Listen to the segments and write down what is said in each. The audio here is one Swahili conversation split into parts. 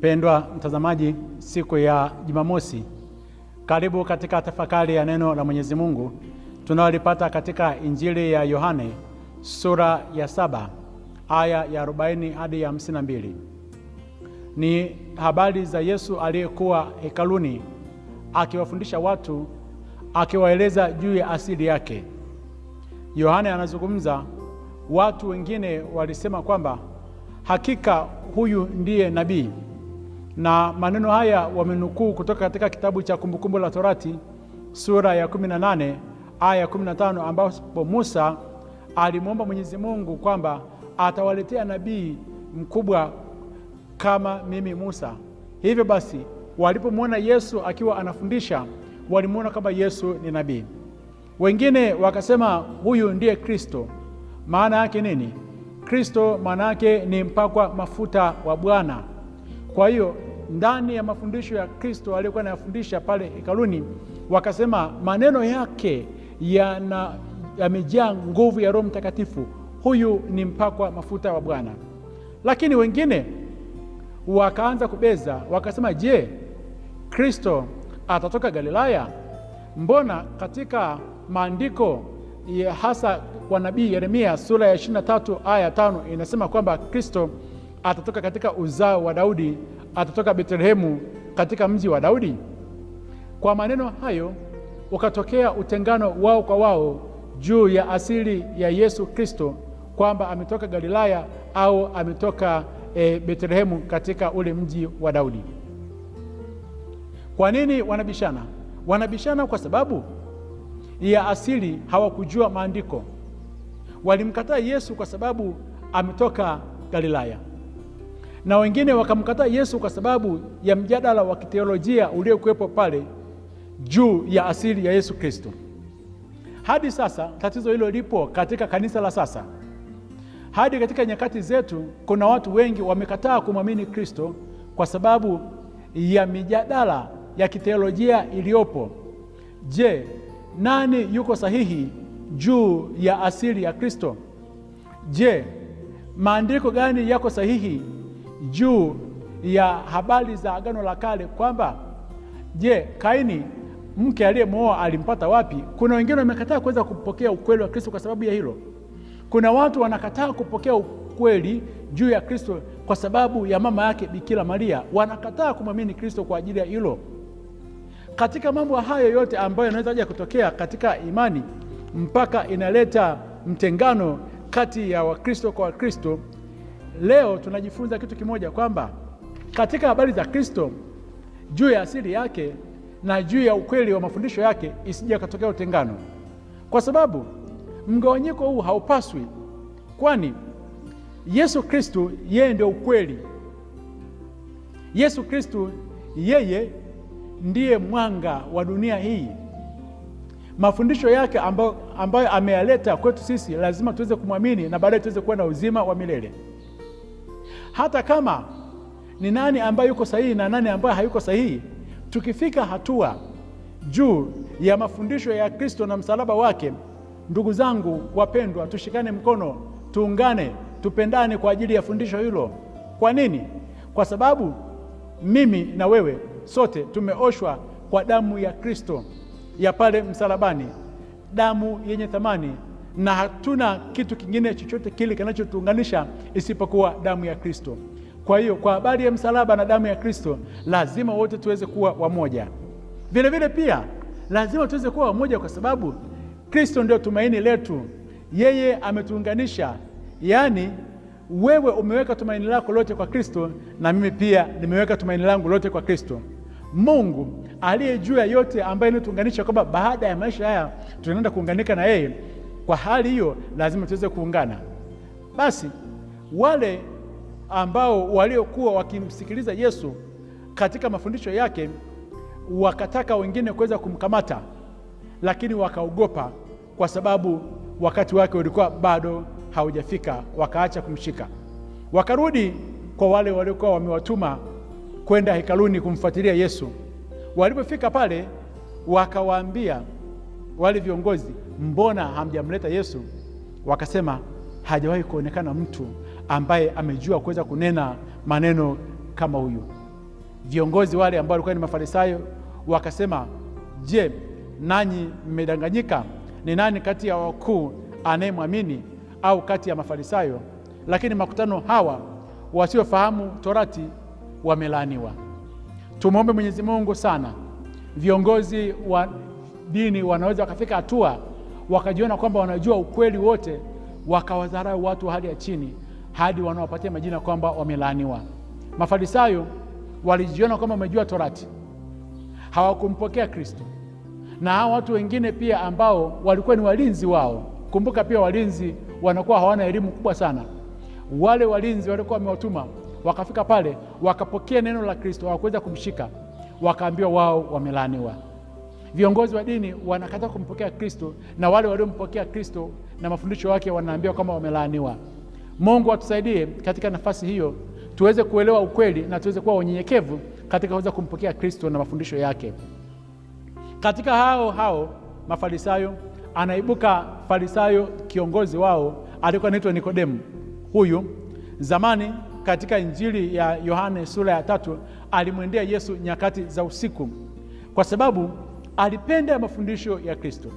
Pendwa mtazamaji, siku ya Jumamosi, karibu katika tafakari ya neno la Mwenyezi Mungu tunalipata katika Injili ya Yohane sura ya 7 aya ya 40 hadi ya 52. Ni habari za Yesu aliyekuwa hekaluni akiwafundisha watu, akiwaeleza juu ya asili yake. Yohane anazungumza, watu wengine walisema kwamba hakika huyu ndiye nabii, na maneno haya wamenukuu kutoka katika kitabu cha Kumbukumbu la Torati sura ya 18 aya ya 15, ambapo Musa alimwomba Mwenyezi Mungu kwamba atawaletea nabii mkubwa kama mimi Musa. Hivyo basi walipomwona Yesu akiwa anafundisha, walimwona kama Yesu ni nabii. Wengine wakasema huyu ndiye Kristo. Maana yake nini? Kristo maana yake ni mpakwa mafuta wa Bwana. Kwa hiyo ndani ya mafundisho ya Kristo aliyokuwa anayafundisha pale hekaluni, wakasema maneno yake yamejaa nguvu ya Roho Mtakatifu, huyu ni mpakwa mafuta wa Bwana. Lakini wengine wakaanza kubeza, wakasema, je, Kristo atatoka Galilaya? Mbona katika maandiko hasa kwa nabii Yeremia sura ya 23 aya 5 inasema kwamba Kristo atatoka katika uzao wa Daudi, atatoka Betlehemu katika mji wa Daudi. Kwa maneno hayo ukatokea utengano wao kwa wao juu ya asili ya Yesu Kristo, kwamba ametoka Galilaya au ametoka Betlehemu katika ule mji wa Daudi. Kwa nini wanabishana? Wanabishana kwa sababu ya asili, hawakujua maandiko. Walimkataa Yesu kwa sababu ametoka Galilaya, na wengine wakamkataa Yesu kwa sababu ya mjadala wa kiteolojia uliokuwepo pale juu ya asili ya Yesu Kristo. Hadi sasa tatizo hilo lipo katika kanisa la sasa. Hadi katika nyakati zetu kuna watu wengi wamekataa kumwamini Kristo kwa sababu ya mijadala ya kiteolojia iliyopo. Je, nani yuko sahihi juu ya asili ya Kristo? Je, maandiko gani yako sahihi juu ya habari za Agano la Kale, kwamba je, Kaini mke aliyemwoa alimpata wapi? Kuna wengine wamekataa kuweza kupokea ukweli wa Kristo kwa sababu ya hilo. Kuna watu wanakataa kupokea ukweli juu ya Kristo kwa sababu ya mama yake Bikira Maria, wanakataa kumwamini Kristo kwa ajili ya hilo. Katika mambo hayo yote ambayo yanaweza kutokea katika imani mpaka inaleta mtengano kati ya Wakristo kwa Wakristo, leo tunajifunza kitu kimoja, kwamba katika habari za Kristo juu ya asili yake na juu ya ukweli wa mafundisho yake isije kutokea utengano, kwa sababu mgawanyiko huu haupaswi, kwani Yesu Kristo yeye ndio ukweli. Yesu Kristo yeye ndiye mwanga wa dunia hii. Mafundisho yake ambayo ameyaleta kwetu sisi lazima tuweze kumwamini na baadaye tuweze kuwa na uzima wa milele. Hata kama ni nani ambaye yuko sahihi na nani ambaye hayuko sahihi, tukifika hatua juu ya mafundisho ya Kristo na msalaba wake, ndugu zangu wapendwa, tushikane mkono, tuungane, tupendane kwa ajili ya fundisho hilo. Kwa nini? Kwa sababu mimi na wewe sote tumeoshwa kwa damu ya Kristo ya pale msalabani, damu yenye thamani, na hatuna kitu kingine chochote kile kinachotuunganisha isipokuwa damu ya Kristo. Kwa hiyo kwa habari ya msalaba na damu ya Kristo lazima wote tuweze kuwa wamoja. Vile vile pia lazima tuweze kuwa wamoja kwa sababu Kristo ndio tumaini letu. Yeye ametuunganisha, yaani wewe umeweka tumaini lako lote kwa Kristo na mimi pia nimeweka tumaini langu lote kwa Kristo. Mungu aliye juu ya yote, ambaye anatuunganisha kwamba baada ya maisha haya tunaenda kuunganika na yeye, kwa hali hiyo lazima tuweze kuungana. Basi wale ambao waliokuwa wakimsikiliza Yesu katika mafundisho yake wakataka wengine kuweza kumkamata, lakini wakaogopa kwa sababu wakati wake ulikuwa bado haujafika, wakaacha kumshika. Wakarudi kwa wale waliokuwa wamewatuma kwenda hekaluni kumfuatilia Yesu. Walipofika pale wakawaambia wale viongozi, mbona hamjamleta Yesu? Wakasema, hajawahi kuonekana mtu ambaye amejua kuweza kunena maneno kama huyu. Viongozi wale ambao walikuwa ni Mafarisayo wakasema, je, nanyi mmedanganyika? Ni nani kati ya wakuu anayemwamini au kati ya Mafarisayo? Lakini makutano hawa wasiofahamu Torati wamelaaniwa. Tumwombe Mwenyezi Mungu sana. Viongozi wa dini wanaweza wakafika hatua wakajiona kwamba wanajua ukweli wote, wakawadharau watu wa hali ya chini hadi wanawapatia majina kwamba wamelaaniwa. Mafarisayo walijiona kwamba wamejua Torati, hawakumpokea Kristo. Na hao watu wengine pia ambao walikuwa ni walinzi wao. Kumbuka pia walinzi wanakuwa hawana elimu kubwa sana. Wale walinzi walikuwa wamewatuma, wakafika pale, wakapokea neno la Kristo, hawakuweza kumshika, wakaambiwa wao wamelaaniwa. Viongozi wa dini wanakataa kumpokea Kristo, na wale waliompokea Kristo na mafundisho yake wanaambiwa kama wamelaaniwa. Mungu atusaidie katika nafasi hiyo, tuweze kuelewa ukweli na tuweze kuwa wanyenyekevu katika kuweza kumpokea Kristo na mafundisho yake. Katika hao Mafarisayo anaibuka Farisayo, kiongozi wao alikuwa anaitwa Nikodemu. Huyu zamani katika Injili ya Yohane sura ya 3 alimwendea Yesu nyakati za usiku kwa sababu alipenda mafundisho ya Kristo.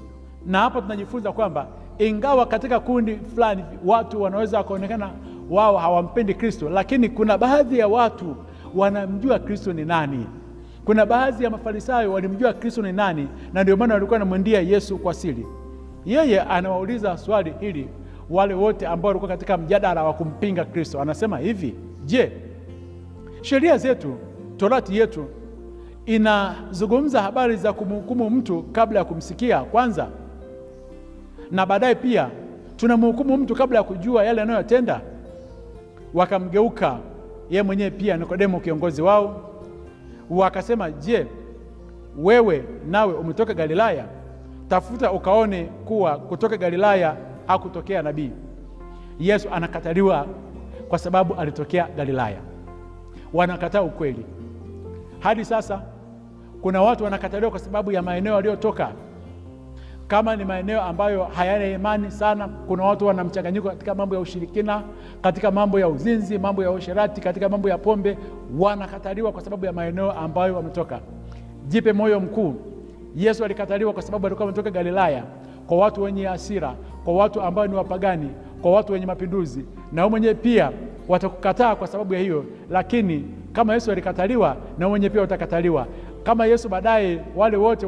Na hapa tunajifunza kwamba ingawa katika kundi fulani watu wanaweza kuonekana wao hawampendi Kristo, lakini kuna baadhi ya watu wanamjua Kristo ni nani. Kuna baadhi ya Mafarisayo walimjua Kristo ni nani, na ndio maana walikuwa wanamwendea Yesu kwa siri. Yeye anawauliza swali hili wale wote ambao walikuwa katika mjadala wa kumpinga Kristo. Anasema hivi, je, sheria zetu, Torati yetu inazungumza habari za kumhukumu mtu kabla ya kumsikia kwanza, na baadaye pia tunamhukumu mtu kabla ya kujua yale anayotenda? Wakamgeuka yeye mwenyewe pia Nikodemo, kiongozi wao, wakasema, je, wewe nawe umetoka Galilaya? Tafuta ukaone kuwa kutoka Galilaya hakutokea nabii. Yesu anakataliwa kwa sababu alitokea Galilaya. Wanakataa ukweli. Hadi sasa kuna watu wanakataliwa kwa sababu ya maeneo waliotoka. Kama ni maeneo ambayo hayana imani sana, kuna watu wanamchanganyiko katika mambo ya ushirikina, katika mambo ya uzinzi, mambo ya usherati, katika mambo ya pombe, wanakataliwa kwa sababu ya maeneo ambayo wametoka. Jipe moyo mkuu. Yesu alikataliwa kwa sababu alikuwa ametoka Galilaya, kwa watu wenye hasira, kwa watu ambao ni wapagani, kwa watu wenye mapinduzi, na wao mwenyewe pia watakukataa kwa sababu ya hiyo. Lakini kama Yesu alikataliwa, na wao wenyewe pia watakataliwa. Kama Yesu baadaye wale wote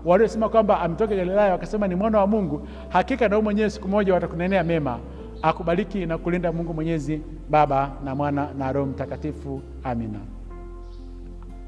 waliosema kwamba ametoka Galilaya wakasema ni mwana wa Mungu, hakika na wao mwenyewe siku moja watakunenea mema. Akubariki na kulinda Mungu Mwenyezi, Baba na Mwana na Roho Mtakatifu. Amina.